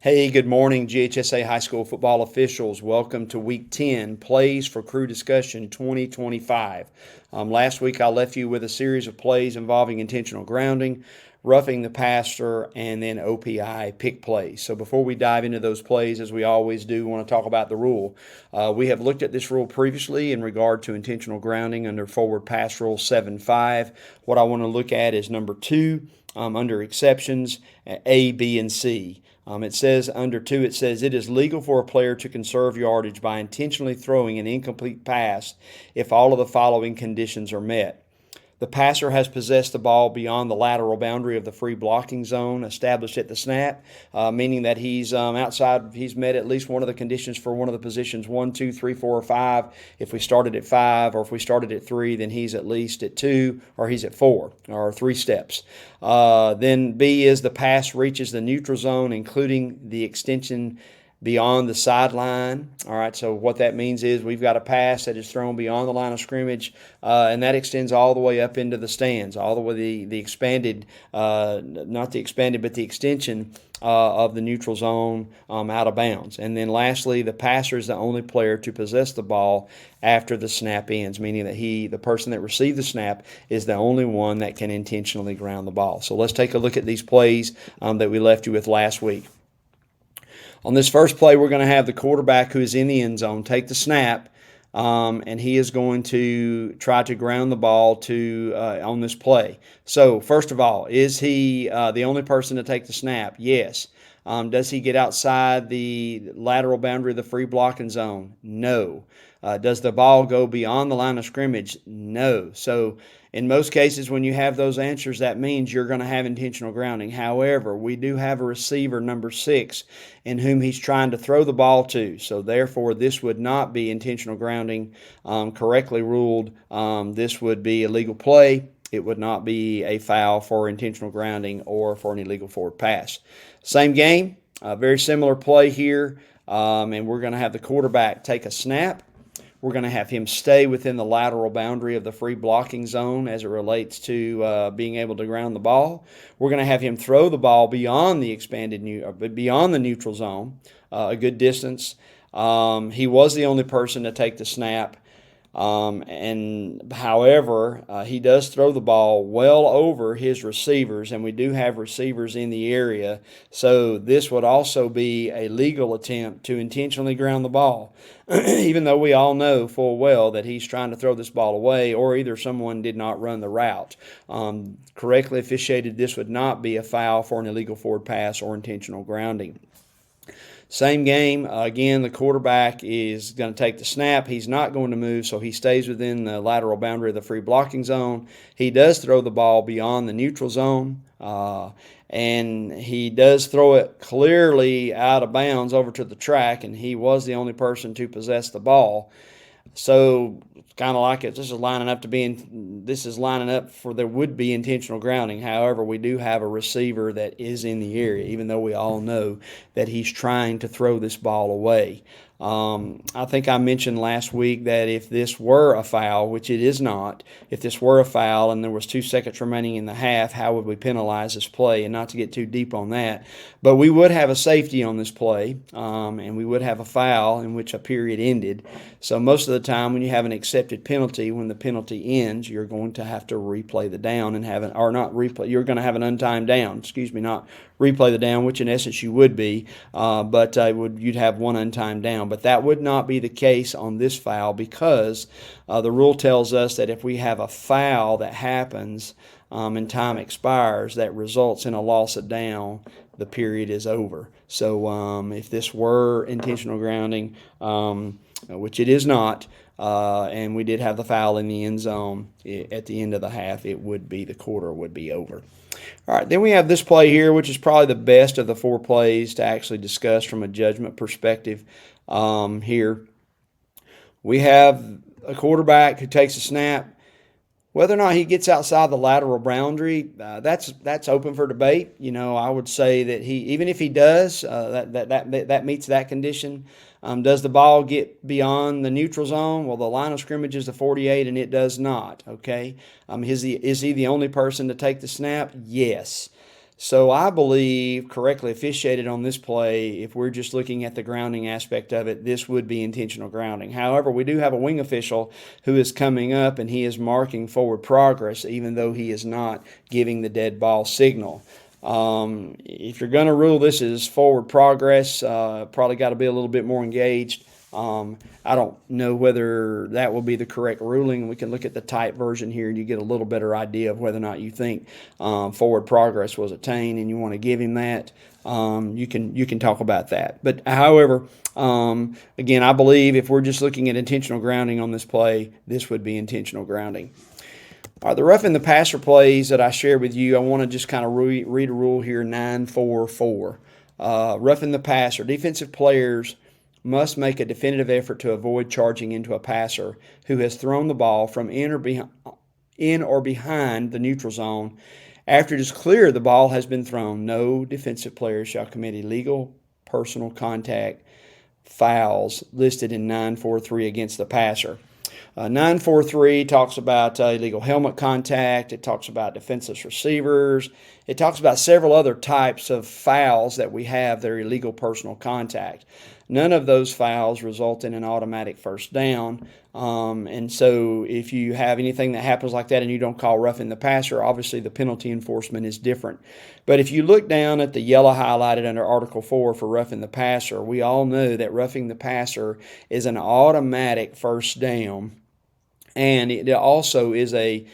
Hey, good morning, GHSA high school football officials. Welcome to week 10, Plays for Crew Discussion 2025. Last week I left you with a series of plays involving intentional grounding, roughing the passer, and then OPI pick plays. So before we dive into those plays, as we always do, we want to talk about the rule. We have looked at this rule previously in regard to intentional grounding under forward pass rule 7-5. What I want to look at is number 2 under exceptions, A, B, and C. It says under 2, it says it is legal for a player to conserve yardage by intentionally throwing an incomplete pass if all of the following conditions are met. The passer has possessed the ball beyond the lateral boundary of the free blocking zone established at the snap, meaning that he's outside, he's met at least one of the conditions for one of the positions 1, 2, 3, 4, or 5. If we started at 5 or if we started at 3, then he's at least at 2 or he's at 4 or 3 steps. Then B is the pass reaches the neutral zone, including the extension beyond the sideline. All right, so what that means is we've got a pass that is thrown beyond the line of scrimmage, and that extends all the way up into the stands, all the way the expanded, not the expanded, but the extension of the neutral zone out of bounds. And then lastly, the passer is the only player to possess the ball after the snap ends, meaning that the person that received the snap, is the only one that can intentionally ground the ball. So let's take a look at these plays that we left you with last week. On this first play, we're going to have the quarterback who is in the end zone take the snap, and he is going to try to ground the ball on this play. So, first of all, is he the only person to take the snap? Yes. Does he get outside the lateral boundary of the free blocking zone? No. Does the ball go beyond the line of scrimmage? No. So, in most cases, when you have those answers, that means you're going to have intentional grounding. However, we do have a receiver, number 6, in whom he's trying to throw the ball to. So, therefore, this would not be intentional grounding correctly ruled. This would be a legal play. It would not be a foul for intentional grounding or for an illegal forward pass. Same game, very similar play here, and we're going to have the quarterback take a snap. We're going to have him stay within the lateral boundary of the free blocking zone as it relates to being able to ground the ball. We're going to have him throw the ball beyond the beyond the neutral zone, a good distance. He was the only person to take the snap. However, he does throw the ball well over his receivers, and we do have receivers in the area. So this would also be a legal attempt to intentionally ground the ball, even though we all know full well that he's trying to throw this ball away, or either someone did not run the route. Correctly officiated, this would not be a foul for an illegal forward pass or intentional grounding. Same game. Again, the quarterback is going to take the snap. He's not going to move, so he stays within the lateral boundary of the free blocking zone. He does throw the ball beyond the neutral zone, and he does throw it clearly out of bounds over to the track, and he was the only person to possess the ball. So kind of like this is lining up for there would be intentional grounding. However, we do have a receiver that is in the area, even though we all know that he's trying to throw this ball away. I think I mentioned last week that if this were a foul, which it is not, if this were a foul and there was 2 seconds remaining in the half, how would we penalize this play? And not to get too deep on that, but we would have a safety on this play, and we would have a foul in which a period ended. So most of the time when you have an accepted penalty, when the penalty ends, you're going to have to replay the down and you're going to have an untimed down, not replay the down, which in essence you would be, but you'd have one untimed down. But that would not be the case on this foul, because the rule tells us that if we have a foul that happens and time expires that results in a loss of down, the period is over. So if this were intentional grounding, which it is not, and we did have the foul in the end zone at the end of the half, the quarter would be over. All right, then we have this play here, which is probably the best of the 4 plays to actually discuss from a judgment perspective. Here we have a quarterback who takes a snap. Whether or not he gets outside the lateral boundary, that's open for debate. I would say that even if he does, that meets that condition. Does the ball get beyond the neutral zone? Well, the line of scrimmage is the 48, and it does not. Okay, is he the only person to take the snap? Yes. So I believe correctly officiated on this play, if we're just looking at the grounding aspect of it, this would be intentional grounding. However, we do have a wing official who is coming up and he is marking forward progress, even though he is not giving the dead ball signal. If you're going to rule this as forward progress, probably got to be a little bit more engaged. I don't know whether that will be the correct ruling. We can look at the type version here and you get a little better idea of whether or not you think forward progress was attained and you want to give him that. You can talk about that. But however, again, I believe if we're just looking at intentional grounding on this play, this would be intentional grounding. All right, the roughing the passer plays that I shared with you, I want to just kind of read a rule here, 9-4-4. Roughing the passer. Defensive players must make a definitive effort to avoid charging into a passer who has thrown the ball from in or behind the neutral zone. After it is clear the ball has been thrown, no defensive player shall commit illegal personal contact fouls listed in 9-4-3 against the passer. 9-4-3 talks about illegal helmet contact. It talks about defenseless receivers. It talks about several other types of fouls that we have that are illegal personal contact. None of those fouls result in an automatic first down. And so if you have anything that happens like that and you don't call roughing the passer, obviously the penalty enforcement is different. But if you look down at the yellow highlighted under Article 4 for roughing the passer, we all know that roughing the passer is an automatic first down. And it also is a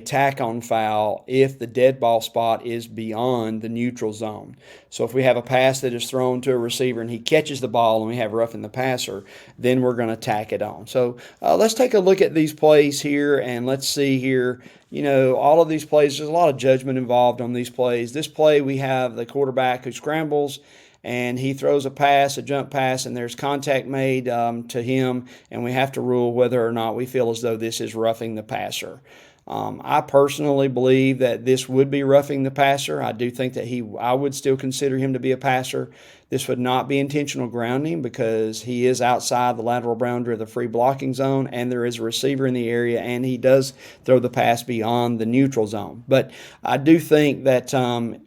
tack-on foul if the dead ball spot is beyond the neutral zone. So if we have a pass that is thrown to a receiver and he catches the ball and we have roughing the passer, then we're going to tack it on. So let's take a look at these plays here and let's see here. You know, all of these plays, there's a lot of judgment involved on these plays. This play, we have the quarterback who scrambles and he throws a pass, a jump pass, and there's contact made to him, and we have to rule whether or not we feel as though this is roughing the passer. I personally believe that this would be roughing the passer. I do think that I would still consider him to be a passer. This would not be intentional grounding because he is outside the lateral boundary of the free blocking zone and there is a receiver in the area and he does throw the pass beyond the neutral zone. But I do think that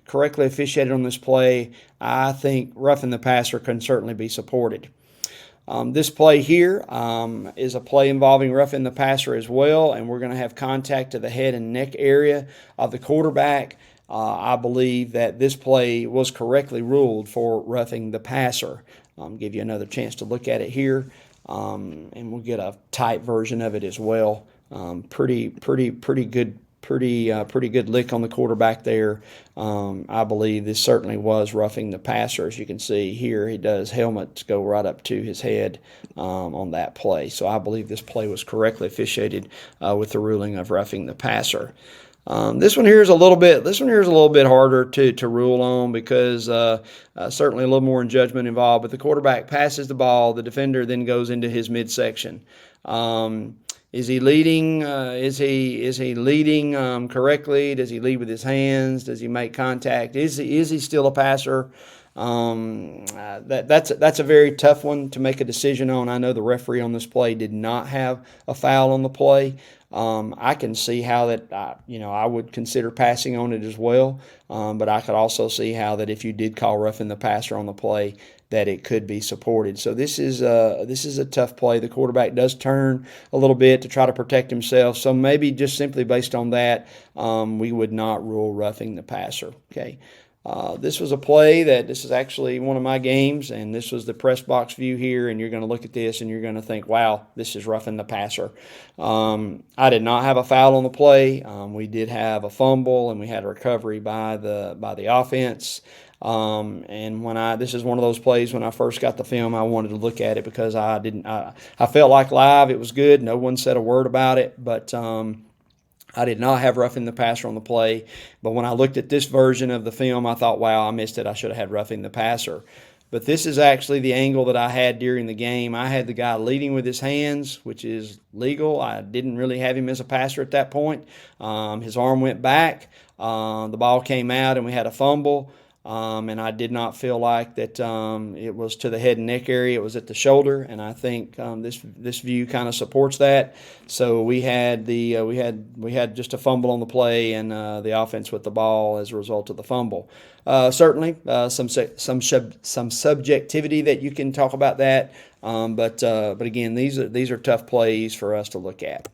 correctly officiated on this play, I think roughing the passer can certainly be supported. This play here is a play involving roughing the passer as well, and we're going to have contact to the head and neck area of the quarterback. I believe that this play was correctly ruled for roughing the passer. Give you another chance to look at it here, and we'll get a type version of it as well. Pretty good lick on the quarterback there. I believe this certainly was roughing the passer. As you can see here, he does helmets go right up to his head on that play. So I believe this play was correctly officiated with the ruling of roughing the passer. This one here is a little bit harder to rule on because certainly a little more in judgment involved. But the quarterback passes the ball, the defender then goes into his midsection. Is he leading? Is he leading correctly? Does he lead with his hands? Does he make contact? Is he still a passer? That's a very tough one to make a decision on. I know the referee on this play did not have a foul on the play. I can see how that I would consider passing on it as well. But I could also see how that if you did call roughing the passer on the play, that it could be supported. So this is a tough play. The quarterback does turn a little bit to try to protect himself. So maybe just simply based on that, we would not rule roughing the passer. Okay. This was a play this is actually one of my games, and this was the press box view here, and you're going to look at this and you're going to think, wow, this is roughing the passer. I did not have a foul on the play. We did have a fumble, and we had a recovery by the offense. And this is one of those plays when I first got the film, I wanted to look at it because I felt like live it was good. No one said a word about it, but I did not have roughing the passer on the play. But when I looked at this version of the film, I thought, wow, I missed it. I should have had roughing the passer. But this is actually the angle that I had during the game. I had the guy leading with his hands, which is legal. I didn't really have him as a passer at that point. His arm went back. The ball came out, and we had a fumble. And I did not feel like that it was to the head and neck area. It was at the shoulder, and I think this view kind of supports that. So we had we had just a fumble on the play, and the offense with the ball as a result of the fumble. Certainly, some subjectivity that you can talk about that, but again, these are tough plays for us to look at.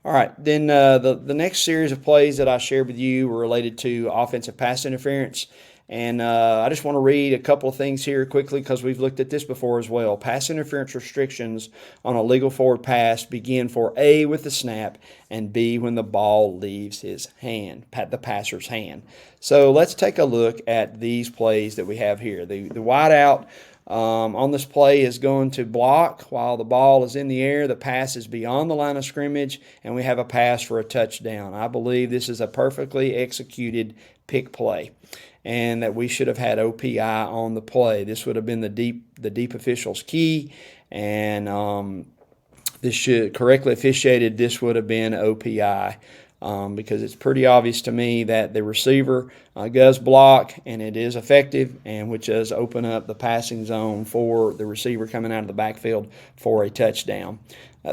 All right, then the next series of plays that I shared with you were related to offensive pass interference. And I just want to read a couple of things here quickly because we've looked at this before as well. Pass interference restrictions on a legal forward pass begin for A, with the snap, and B, when the ball leaves his hand, the passer's hand. So let's take a look at these plays that we have here. The wideout on this play is going to block while the ball is in the air. The pass is beyond the line of scrimmage, and we have a pass for a touchdown. I believe this is a perfectly executed pick play, and that we should have had OPI on the play. This would have been the deep official's key, and this should correctly officiated. This would have been OPI. Because it's pretty obvious to me that the receiver does block, and it is effective, and which does open up the passing zone for the receiver coming out of the backfield for a touchdown.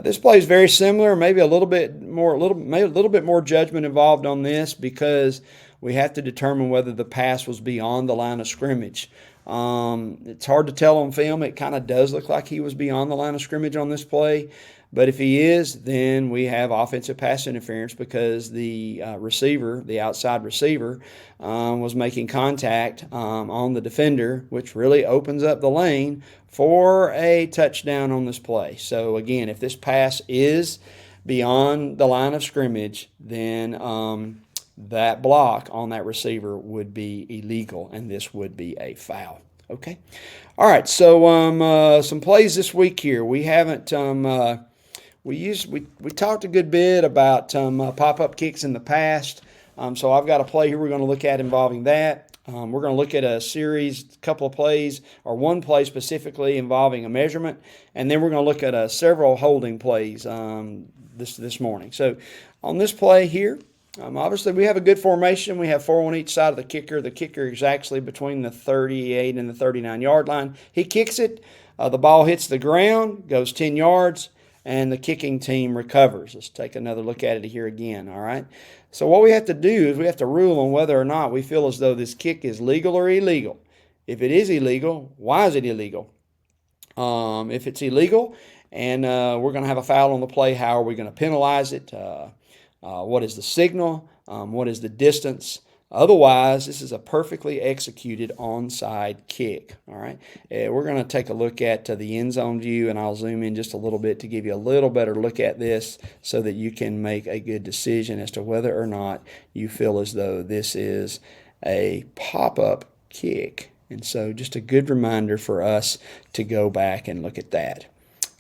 This play is very similar, maybe a little bit more judgment involved on this because we have to determine whether the pass was beyond the line of scrimmage. It's hard to tell on film. It kind of does look like he was beyond the line of scrimmage on this play. But if he is, then we have offensive pass interference because the receiver, the outside receiver, was making contact on the defender, which really opens up the lane for a touchdown on this play. So again, if this pass is beyond the line of scrimmage, then that block on that receiver would be illegal, and this would be a foul. Okay. All right. So some plays this week here. We haven't. We talked a good bit about pop-up kicks in the past. So I've got a play here we're going to look at involving that. We're going to look at a couple of plays, or one play specifically involving a measurement, and then we're going to look at several holding plays this morning. So on this play here, obviously we have a good formation. We have 4 on each side of the kicker. The kicker is actually between the 38 and the 39-yard line. He kicks it. The ball hits the ground, goes 10 yards. And the kicking team recovers. Let's take another look at it here again, all right? So what we have to do is we have to rule on whether or not we feel as though this kick is legal or illegal. If it is illegal, why is it illegal? If it's illegal and we're going to have a foul on the play, how are we going to penalize it? What is the signal? What is the distance? Otherwise, this is a perfectly executed onside kick. All right, we're going to take a look at the end zone view, and I'll zoom in just a little bit to give you a little better look at this so that you can make a good decision as to whether or not you feel as though this is a pop-up kick. And so just a good reminder for us to go back and look at that.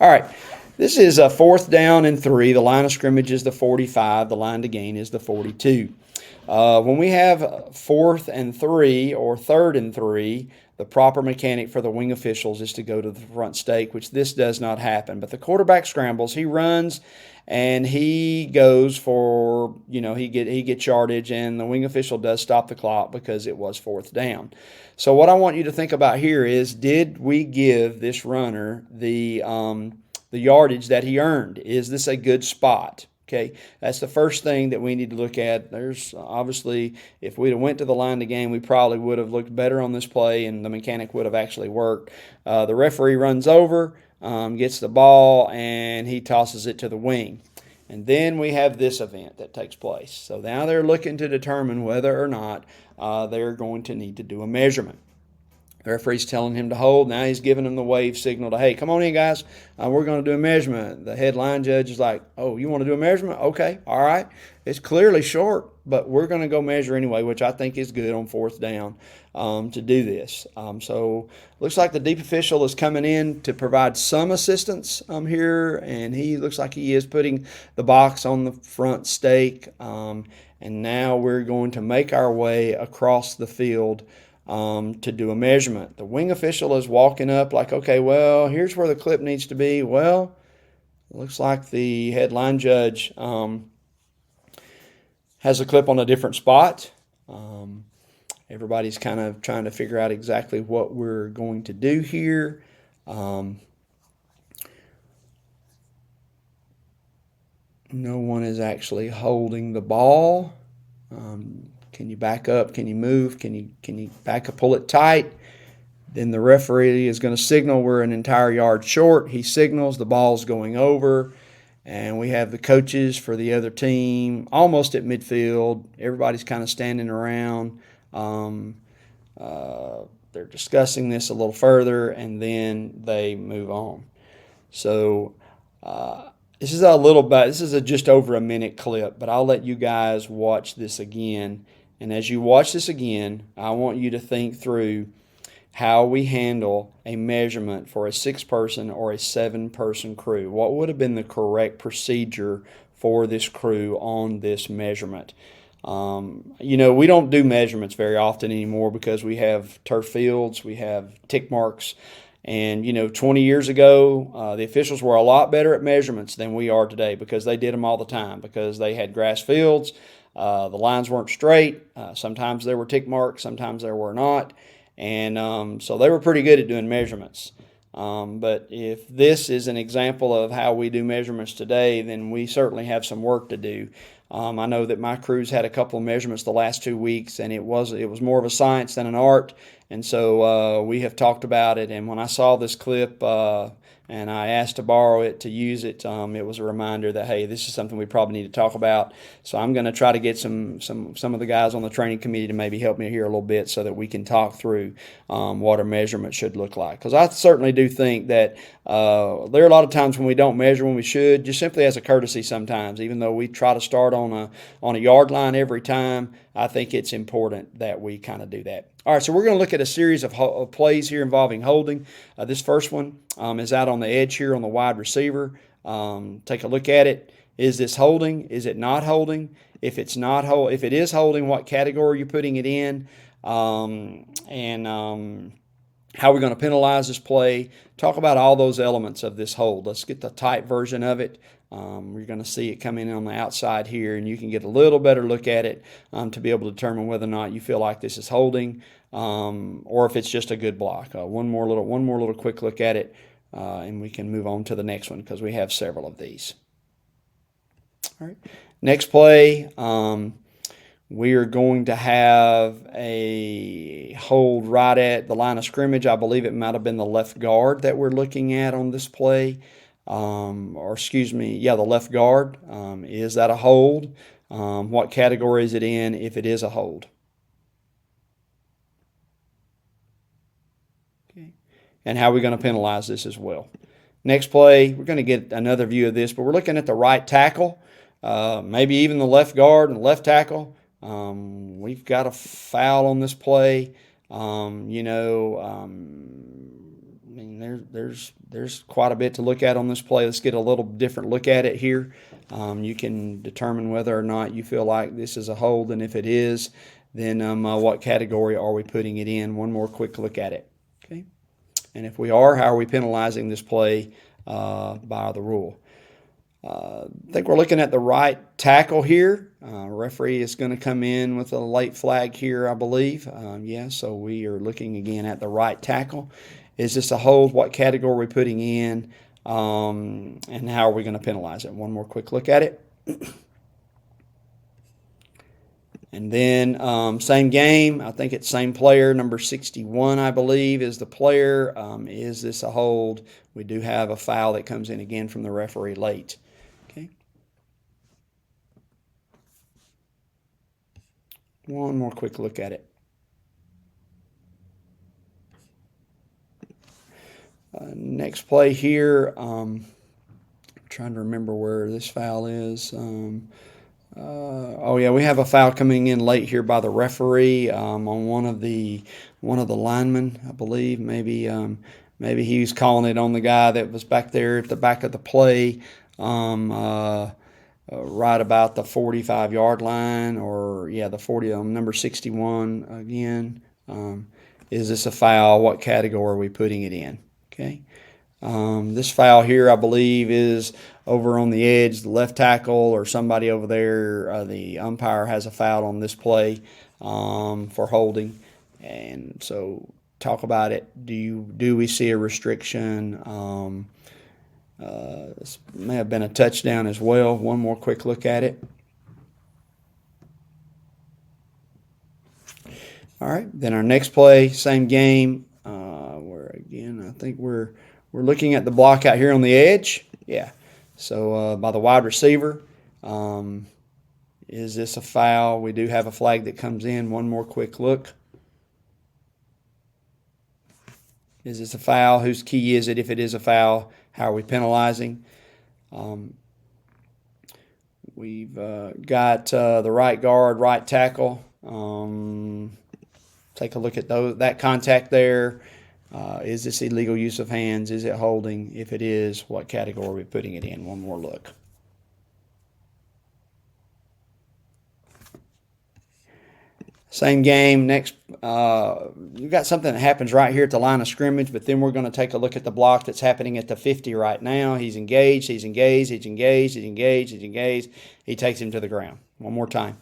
All right. This is a 4th down and 3. The line of scrimmage is the 45. The line to gain is the 42. When we have 4th and 3 or 3rd and 3, the proper mechanic for the wing officials is to go to the front stake, which this does not happen. But the quarterback scrambles, he runs, and he goes for, he gets yardage, and the wing official does stop the clock because it was 4th down. So what I want you to think about here is, did we give this runner the yardage that he earned? Is this a good spot? Okay, that's the first thing that we need to look at. There's obviously, if we'd have went to the line to game, we probably would have looked better on this play, and the mechanic would have actually worked. The referee runs over, gets the ball, and he tosses it to the wing. And then we have this event that takes place. So now they're looking to determine whether or not they're going to need to do a measurement. The referee's telling him to hold. Now he's giving him the wave signal to, hey, come on in, guys. We're going to do a measurement. The head line judge is like, oh, you want to do a measurement? Okay, all right. It's clearly short, but we're going to go measure anyway, which I think is good on 4th down to do this. So looks like the deep official is coming in to provide some assistance here, and he looks like he is putting the box on the front stake. And now we're going to make our way across the field to do a measurement. The wing official is walking up like, okay, well, here's where the clip needs to be. Well, looks like the headline judge has a clip on a different spot. Everybody's kind of trying to figure out exactly what we're going to do here. No one is actually holding the ball. Can you back up? Can you move? Can you back up, pull it tight? Then the referee is going to signal we're an entire yard short. He signals the ball's going over, and we have the coaches for the other team almost at midfield. Everybody's kind of standing around. They're discussing this a little further, and then they move on. So this is just over a minute clip, but I'll let you guys watch this again. And as you watch this again, I want you to think through how we handle a measurement for a 6-person or a 7-person crew. What would have been the correct procedure for this crew on this measurement? We don't do measurements very often anymore because we have turf fields, we have tick marks, and 20 years ago, the officials were a lot better at measurements than we are today because they did them all the time because they had grass fields. The lines weren't straight. Sometimes there were tick marks, sometimes there were not. And so they were pretty good at doing measurements. But if this is an example of how we do measurements today, then we certainly have some work to do. I know that my crew's had a couple of measurements the last 2 weeks, and it was more of a science than an art. And so we have talked about it. And when I saw this clip and I asked to borrow it to use it, it was a reminder that, hey, this is something we probably need to talk about. So I'm going to try to get some of the guys on the training committee to maybe help me here a little bit so that we can talk through what a measurement should look like. Because I certainly do think that there are a lot of times when we don't measure when we should, just simply as a courtesy sometimes. Even though we try to start on a yard line every time, I think it's important that we kind of do that. All right, so we're going to look at a series of plays here involving holding. This first one is out on the edge here on the wide receiver. Take a look at it. Is this holding? Is it not holding? If it is holding, what category are you putting it in? And how we're going to penalize this play. Talk about all those elements of this hold. Let's get the tight version of it. You're going to see it coming in on the outside here, and you can get a little better look at it to be able to determine whether or not you feel like this is holding or if it's just a good block. One more little quick look at it, and we can move on to the next one because we have several of these. All right, next play. We are going to have a hold right at the line of scrimmage. I believe it might have been the left guard that we're looking at on this play. The left guard. Is that a hold? What category is it in if it is a hold? Okay. And how are we going to penalize this as well? Next play, we're going to get another view of this, but we're looking at the right tackle, maybe even the left guard and the left tackle. We've got a foul on this play. There's quite a bit to look at on this play. Let's get a little different look at it here. You can determine whether or not you feel like this is a hold, and if it is, then what category are we putting it in? One more quick look at it. Okay, and if we are, how are we penalizing this play by the rule? I think we're looking at the right tackle here. Referee is going to come in with a late flag here, I believe. So we are looking again at the right tackle. Is this a hold? What category are we putting in? And how are we going to penalize it? One more quick look at it. And then same game. I think it's same player. Number 61, I believe, is the player. Is this a hold? We do have a foul that comes in again from the referee late. Okay. One more quick look at it. Next play here, trying to remember where this foul is. We have a foul coming in late here by the referee on one of the linemen, I believe. Maybe he was calling it on the guy that was back there at the back of the play, right about the 45-yard line, or the 40. Number 61 again. Is this a foul? What category are we putting it in? Okay. This foul here, I believe, is over on the edge, the left tackle or somebody over there. The umpire has a foul on this play. for holding. And so talk about it. Do we see a restriction? This may have been a touchdown as well. One more quick look at it. All right, then our next play, same game. Where again, I think we're looking at the block out here on the edge. Yeah. So by the wide receiver. Is this a foul? We do have a flag that comes in. One more quick look. Is this a foul? Whose key is it? If it is a foul, how are we penalizing? We've got the right guard, right tackle. Take a look at that contact there. Is this illegal use of hands? Is it holding? If it is, what category are we putting it in? One more look. Same game. Next, you've got something that happens right here at the line of scrimmage, but then we're going to take a look at the block that's happening at the 50 right now. He's engaged, he's engaged, he's engaged, he's engaged, he's engaged. He takes him to the ground. One more time.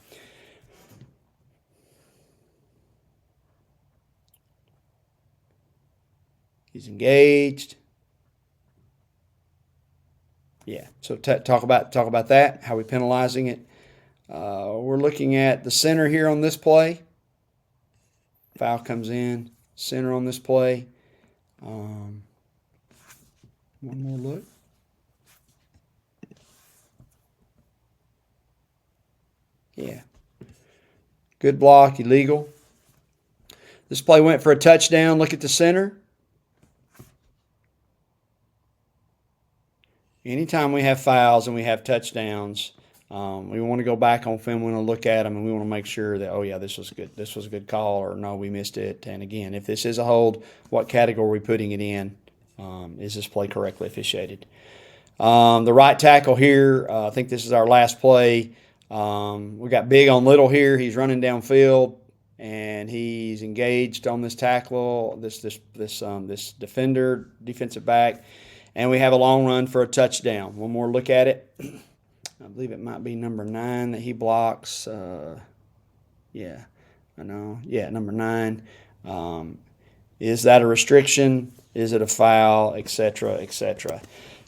He's engaged. Yeah, so talk about that, how we penalizing it. We're looking at the center here on this play. Foul comes in, center on this play. One more look. Yeah. Good block, illegal. This play went for a touchdown. Look at the center. Anytime we have fouls and we have touchdowns, we want to go back on film, we want to look at them, and we want to make sure that, oh, yeah, this was good. This was a good call, or no, we missed it. And, again, if this is a hold, what category are we putting it in? Is this play correctly officiated? The right tackle here, I think this is our last play. We got big on little here. He's running downfield, and he's engaged on this tackle, this defender, defensive back. And we have a long run for a touchdown. One more look at it. I believe it might be number 9 that he blocks. Yeah, I know. Yeah, number 9. Is that a restriction? Is it a foul? Et cetera, et cetera.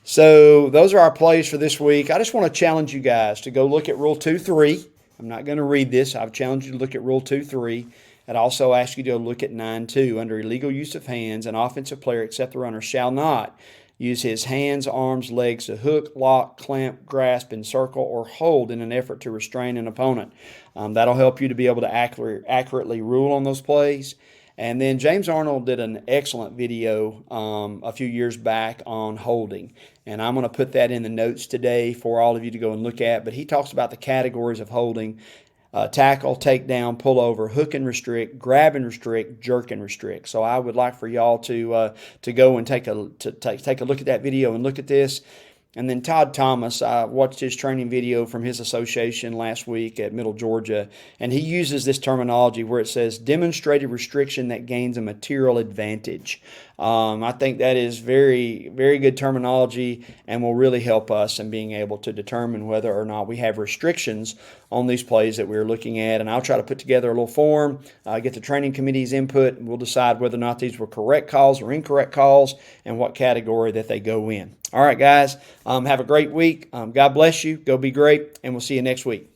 So those are our plays for this week. I just want to challenge you guys to go look at Rule 2.3. I'm not going to read this. I've challenged you to look at Rule 2.3. I'd also ask you to look at 9.2. Under illegal use of hands, an offensive player except the runner shall not use his hands, arms, legs to hook, lock, clamp, grasp, encircle, or hold in an effort to restrain an opponent. That'll help you to be able to accurately rule on those plays. And then James Arnold did an excellent video a few years back on holding. And I'm going to put that in the notes today for all of you to go and look at. But he talks about the categories of holding. Tackle, take down, pull over, hook and restrict, grab and restrict, jerk and restrict. So I would like for y'all to go and take a look at that video and look at this. And then Todd Thomas, I watched his training video from his association last week at Middle Georgia, and he uses this terminology where it says demonstrated restriction that gains a material advantage. I think that is very, very good terminology and will really help us in being able to determine whether or not we have restrictions on these plays that we're looking at. And I'll try to put together a little form, get the training committee's input, and we'll decide whether or not these were correct calls or incorrect calls and what category that they go in. All right, guys, have a great week. God bless you. Go be great, and we'll see you next week.